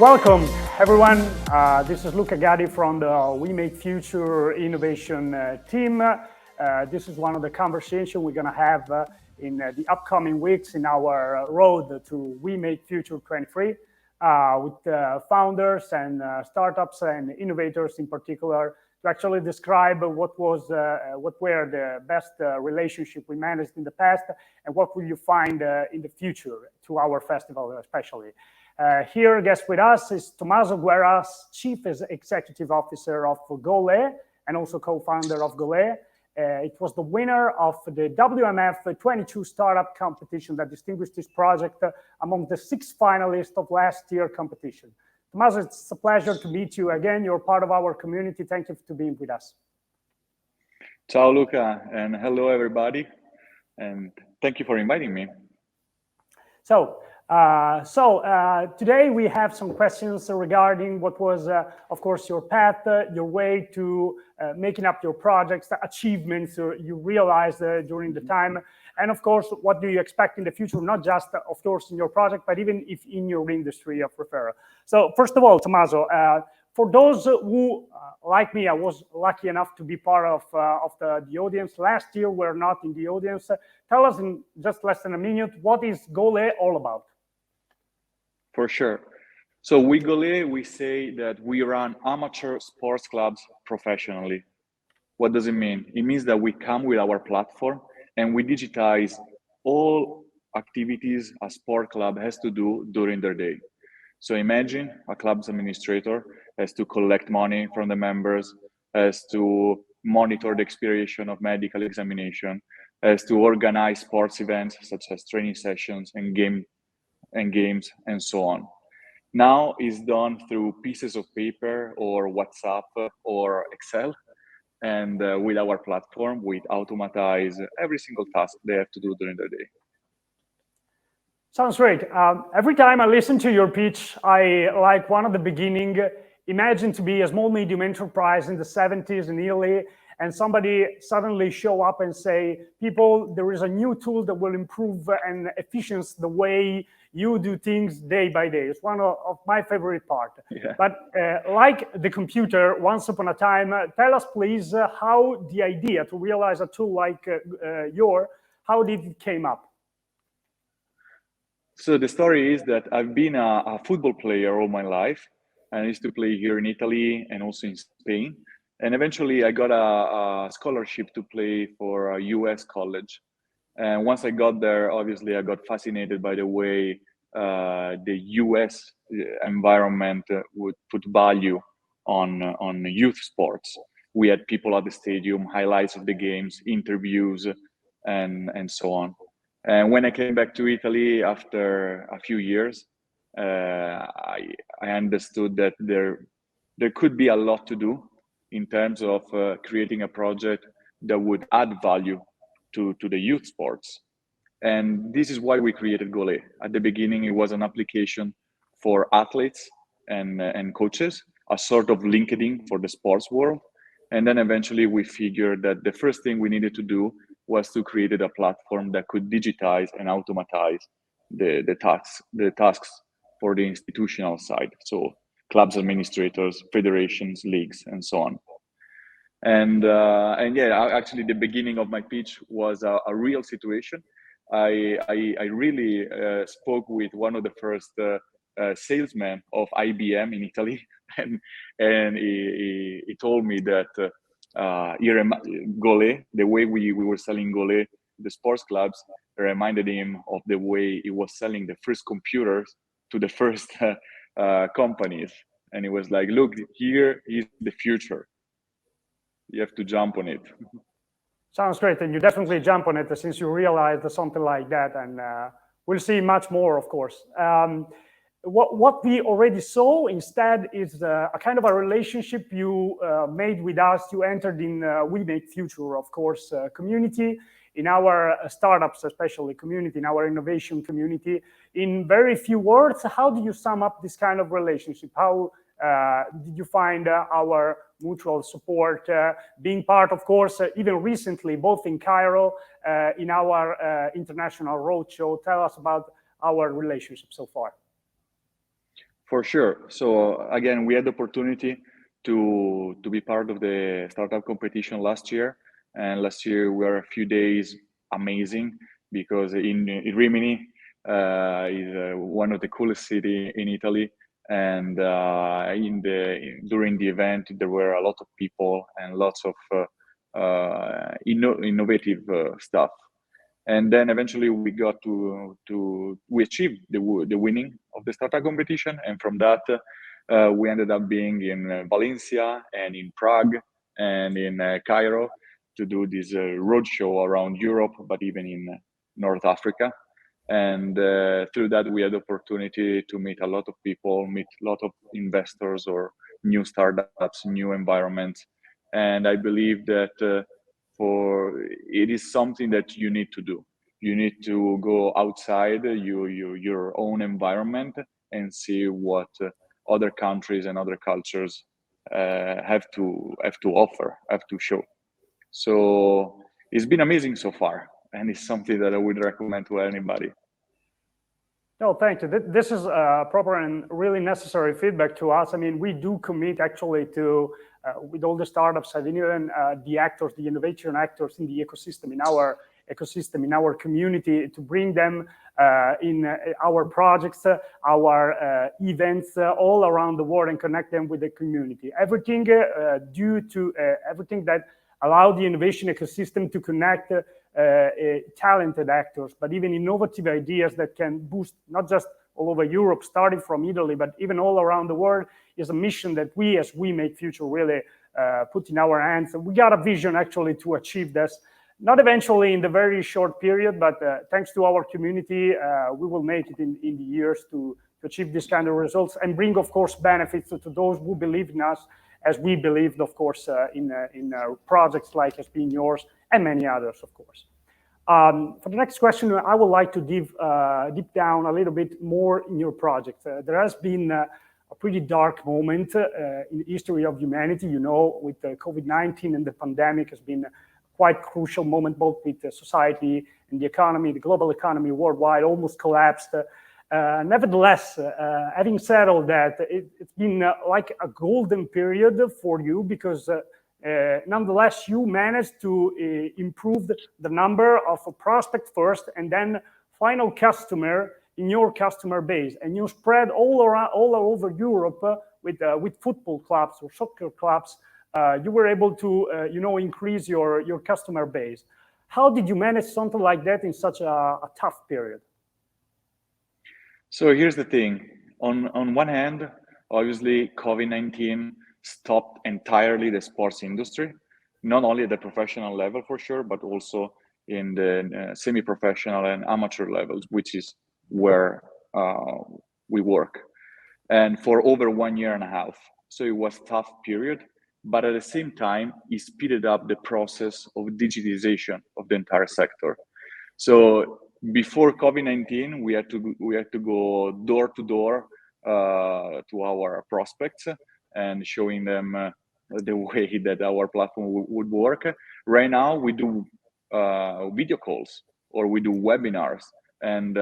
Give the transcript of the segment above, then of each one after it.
Welcome, everyone. This is Luca Gatti from the We Make Future Innovation team. This is one of the conversations we're going to have in the upcoming weeks in our road to We Make Future 23 with founders and startups and innovators in particular to actually describe what were the best relationship we managed in the past and what will you find in the future to our festival especially. Here, guest with us is Tommaso Guerra, Chief Executive Officer of Golee and also co-founder of Golee. It was the winner of the WMF 22 Startup Competition that distinguished this project among the 6 finalists of last year's competition. Tommaso, it's a pleasure to meet you again. You're part of our community. Thank you for being with us. Ciao, Luca, and hello, everybody. And thank you for inviting me. So today we have some questions regarding what was, of course, your path, your way to making up your projects, the achievements you realized during the time, and of course, what do you expect in the future, not just, of course, in your project, but even if in your industry of referral. So first of all, Tommaso, for those who, like me, I was lucky enough to be part of the audience. Last year, we're not in the audience. Tell us in just less than a minute, what is Golee all about? For sure. So with Golee, we say that we run amateur sports clubs professionally. What does it mean? It means that we come with our platform and we digitize all activities a sport club has to do during their day. So imagine a club's administrator has to collect money from the members, has to monitor the expiration of medical examination, has to organize sports events such as training sessions and games and so on. Now it's done through pieces of paper or WhatsApp or Excel. And with our platform, we automatize every single task they have to do during their day. Sounds great. Every time I listen to your pitch, I like one at the beginning. Imagine to be a small medium enterprise in the 70s in Italy, and somebody suddenly show up and say, people, there is a new tool that will improve and efficiency the way you do things day by day. It's one of my favorite part. Yeah. But like the computer, once upon a time, tell us please how the idea to realize a tool like how did it came up? So the story is that I've been a football player all my life. I used to play here in Italy and also in Spain. And eventually I got a scholarship to play for a US college. And once I got there, obviously I got fascinated by the way the US environment would put value on youth sports. We had people at the stadium, highlights of the games, interviews, and so on. And when I came back to Italy after a few years, I understood that there could be a lot to do in terms of creating a project that would add value to the youth sports. And this is why we created Golee. At the beginning, it was an application for athletes and coaches, a sort of LinkedIn for the sports world. And then eventually we figured that the first thing we needed to do was to create a platform that could digitize and automatize the tasks for the institutional side. So clubs, administrators, federations, leagues, and so on. And yeah, actually the beginning of my pitch was a real situation. I really spoke with one of the first salesmen of IBM in Italy, and he told me that Golee, the way we were selling Golee, the sports clubs, reminded him of the way he was selling the first computers to the first companies. And he was like, look, here is the future. You have to jump on it. Sounds great. And you definitely jump on it since you realized something like that. And we'll see much more, of course. What we already saw instead is a kind of a relationship you made with us. You entered in We Make Future, of course, community, in our startups, especially community, in our innovation community. In very few words, how do you sum up this kind of relationship? How did you find our mutual support, being part, of course, even recently, both in Cairo, in our international roadshow? Tell us about our relationship so far. For sure. So again, we had the opportunity to be part of the startup competition last year, and last year were a few days amazing because in Rimini is one of the coolest city in Italy, and during the event there were a lot of people and lots of innovative stuff. And then eventually we got we achieved the winning of the startup competition, and from that we ended up being in Valencia and in Prague and in Cairo to do this roadshow around Europe, but even in North Africa. And through that we had the opportunity to meet a lot of people, meet a lot of investors or new startups, new environments. And I believe that for it is something that you need to do. You need to go outside your own environment and see what other countries and other cultures have to offer, have to show. So it's been amazing so far, and it's something that I would recommend to anybody. No, thank you. This is proper and really necessary feedback to us. I mean, we do commit actually to, with all the startups, and even the actors, the innovation actors in the ecosystem, in our community, to bring them in our projects, our events all around the world and connect them with the community. Everything due to everything that allow the innovation ecosystem to connect talented actors, but even innovative ideas that can boost not just all over Europe, starting from Italy, but even all around the world, is a mission that we, as We Make Future, really put in our hands. And we got a vision actually to achieve this, not eventually in the very short period, but thanks to our community, we will make it in the years to achieve this kind of results and bring, of course, benefits to those who believe in us, as we believed, of course, in projects like has been yours and many others, of course. For the next question, I would like to deep down a little bit more in your project. There has been a pretty dark moment in the history of humanity, with the COVID-19 and the pandemic has been a quite crucial moment, both with the society and the economy. The global economy worldwide almost collapsed. Nevertheless, having said all that, it's been like a golden period for you because nonetheless, you managed to improve the number of prospects first and then final customer in your customer base. And you spread all over Europe with football clubs or soccer clubs. You were able to increase your customer base. How did you manage something like that in such a tough period? So here's the thing. On one hand, obviously, COVID-19 stopped entirely the sports industry, not only at the professional level for sure, but also in the semi-professional and amateur levels, which is where we work. And for over 1 year and a half. So it was a tough period, but at the same time, it speeded up the process of digitization of the entire sector. So before COVID-19, we had to go door to door to our prospects and showing them the way that our platform would work. Right now, we do video calls or we do webinars, and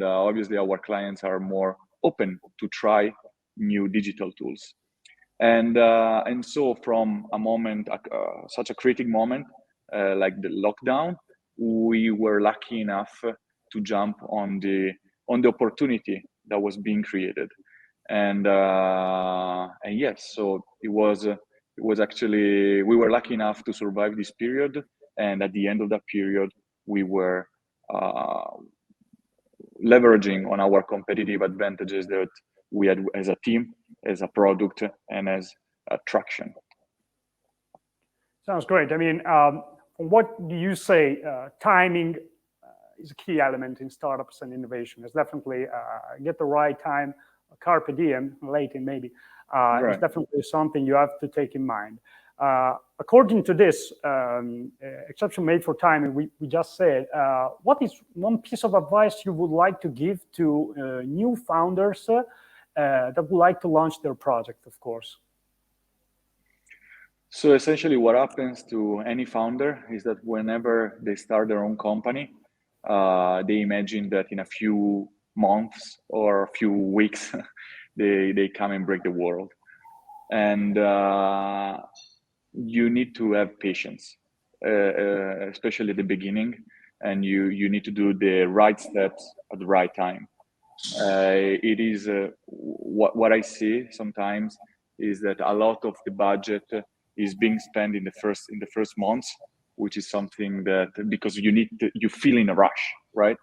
obviously our clients are more open to try new digital tools. And so from a moment, such a critical moment like the lockdown, we were lucky enough to jump on the opportunity that was being created, and yes, so it was actually, we were lucky enough to survive this period, and at the end of that period, we were leveraging on our competitive advantages that we had as a team, as a product, and as a traction. Sounds great. I mean, what do you say? Timing is a key element in startups and innovation. It's definitely get the right time, carpe diem, late and maybe. Right. It's definitely something you have to take in mind. According to this exception made for timing, we just said, what is one piece of advice you would like to give to new founders that would like to launch their project, of course? So essentially what happens to any founder is that whenever they start their own company, they imagine that in a few months or a few weeks, they come and break the world. And you need to have patience, especially at the beginning, and you need to do the right steps at the right time. It is what I see sometimes is that a lot of the budget is being spent in the first months, which is something that, because you feel in a rush, right?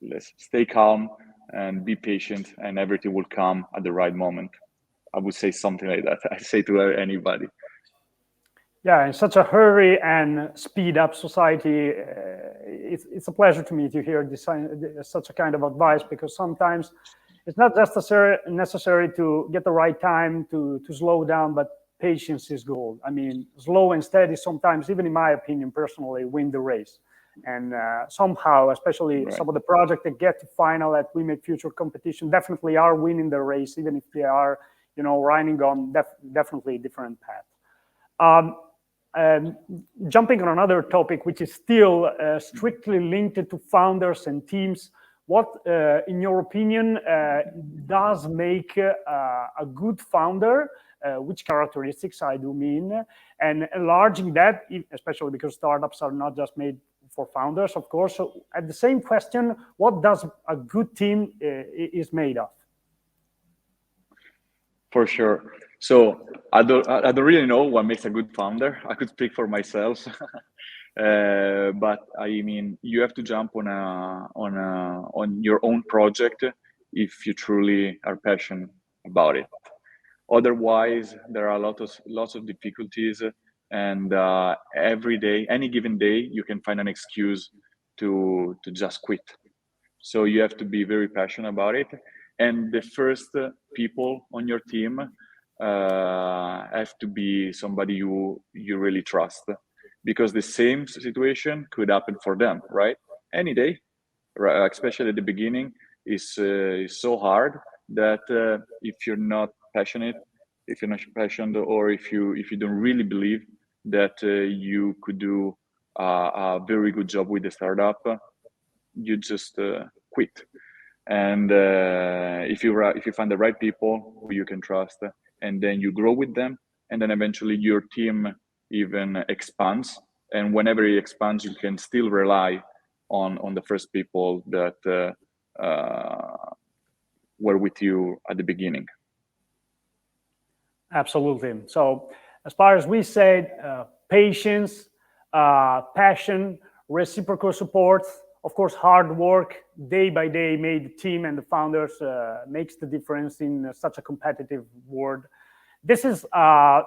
Let's stay calm and be patient, and everything will come at the right moment. I would say something like that. I say to anybody. Yeah, in such a hurry and speed up society, it's a pleasure to me to hear such a kind of advice, because sometimes it's not just necessary to get the right time to slow down, but patience is gold. I mean, slow and steady sometimes, even in my opinion, personally, win the race. And somehow, especially some of the projects that get to final at We Make Future competition definitely are winning the race, even if they are, running on definitely a different path. Jumping on another topic, which is still strictly linked to founders and teams, what, in your opinion, does make a good founder? Which characteristics, I do mean, and enlarging that, especially because startups are not just made for founders, of course. So at the same question, what does a good team is made of? For sure. So I don't really know what makes a good founder. I could speak for myself, but I mean, you have to jump on your own project if you truly are passionate about it. Otherwise, there are lots of difficulties, and every day, any given day, you can find an excuse to just quit. So you have to be very passionate about it, and the first people on your team have to be somebody you really trust, because the same situation could happen for them, right? Any day, right? Especially at the beginning, is so hard that if you're not passionate, or if you don't really believe that you could do a very good job with the startup, you just quit. And if you find the right people who you can trust, and then you grow with them, and then eventually your team even expands, and whenever it expands, you can still rely on the first people that were with you at the beginning. Absolutely. So as far as we said, patience, passion, reciprocal support, of course, hard work, day by day, made the team and the founders makes the difference in such a competitive world. This is, I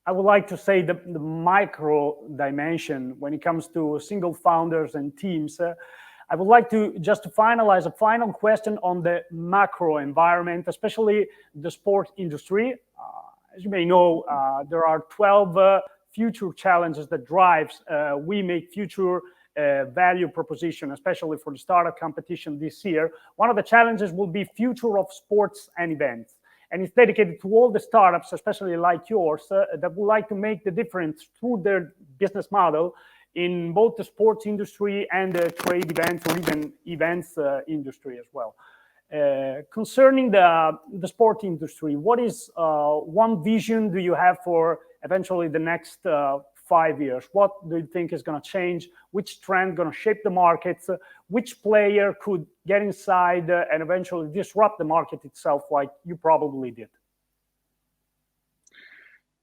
would like to say, the micro dimension when it comes to single founders and teams. I would like to just to finalize a final question on the macro environment, especially the sport industry. As you may know, there are 12 future challenges that drives We Make Future value proposition, especially for the startup competition this year. One of the challenges will be future of sports and events. And it's dedicated to all the startups, especially like yours, that would like to make the difference through their business model in both the sports industry and the trade events, or even events industry as well. Concerning the sport industry, what is one vision do you have for eventually the next 5 years? What do you think is going to change? Which trend going to shape the markets? Which player could get inside and eventually disrupt the market itself, like you probably did?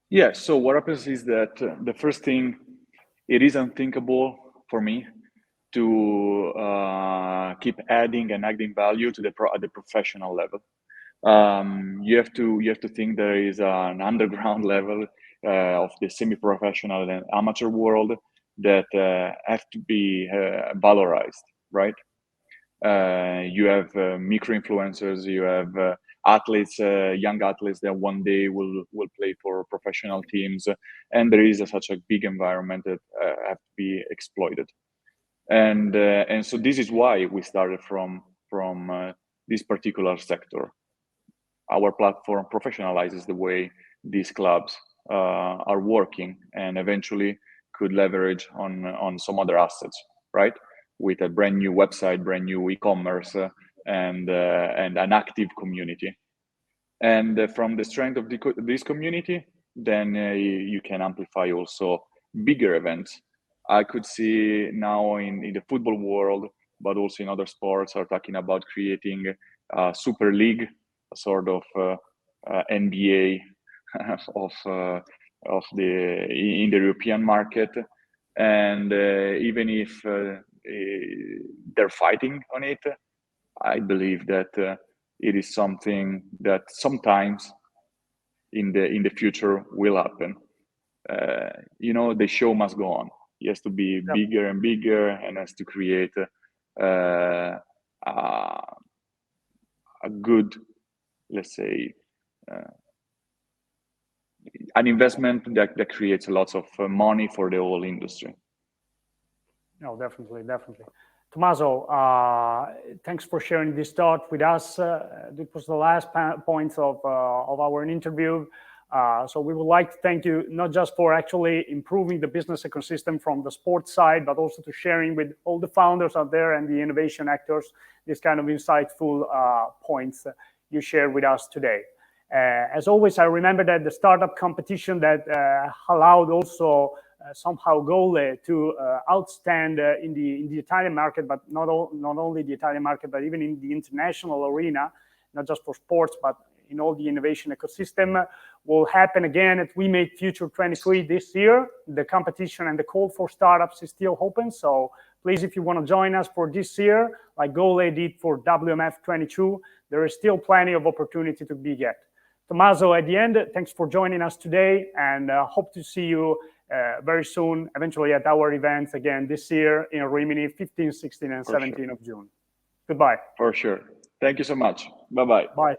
Yeah, so what happens is that the first thing, it is unthinkable for me to keep adding and adding value to at the professional level. You have to think there is an underground level of the semi-professional and amateur world that have to be valorized, right? You have micro-influencers, you have athletes, young athletes that one day will play for professional teams, and there is such a big environment that have to be exploited. And so this is why we started from this particular sector. Our platform professionalizes the way these clubs are working, and eventually could leverage on some other assets, right? With a brand new website, brand new e-commerce, and an active community. And from the strength of this community, then you can amplify also bigger events. I could see now in the football world, but also in other sports, are talking about creating a super league, a sort of NBA of the in the European market. And even if they're fighting on it, I believe that it is something that sometimes in the future will happen. The show must go on. It has to be bigger and bigger, and has to create a good, let's say, an investment that creates lots of money for the whole industry. No, definitely. Tommaso, thanks for sharing this thought with us. This was the last point of our interview. So we would like to thank you, not just for actually improving the business ecosystem from the sports side, but also to sharing with all the founders out there and the innovation actors this kind of insightful points you shared with us today. As always, I remember that the startup competition that allowed also somehow Golee to outstand in the Italian market, but not only the Italian market, but even in the international arena, not just for sports, but in all the innovation ecosystem, will happen again at We Make Future 23 this year. The competition and the call for startups is still open. So please, if you want to join us for this year, like Golee did for WMF 22, there is still plenty of opportunity to be get. Tommaso, at the end, thanks for joining us today, and hope to see you very soon, eventually at our events again this year in Rimini, 15, 16, and 17 of June. Goodbye. For sure. Thank you so much. Bye-bye. Bye.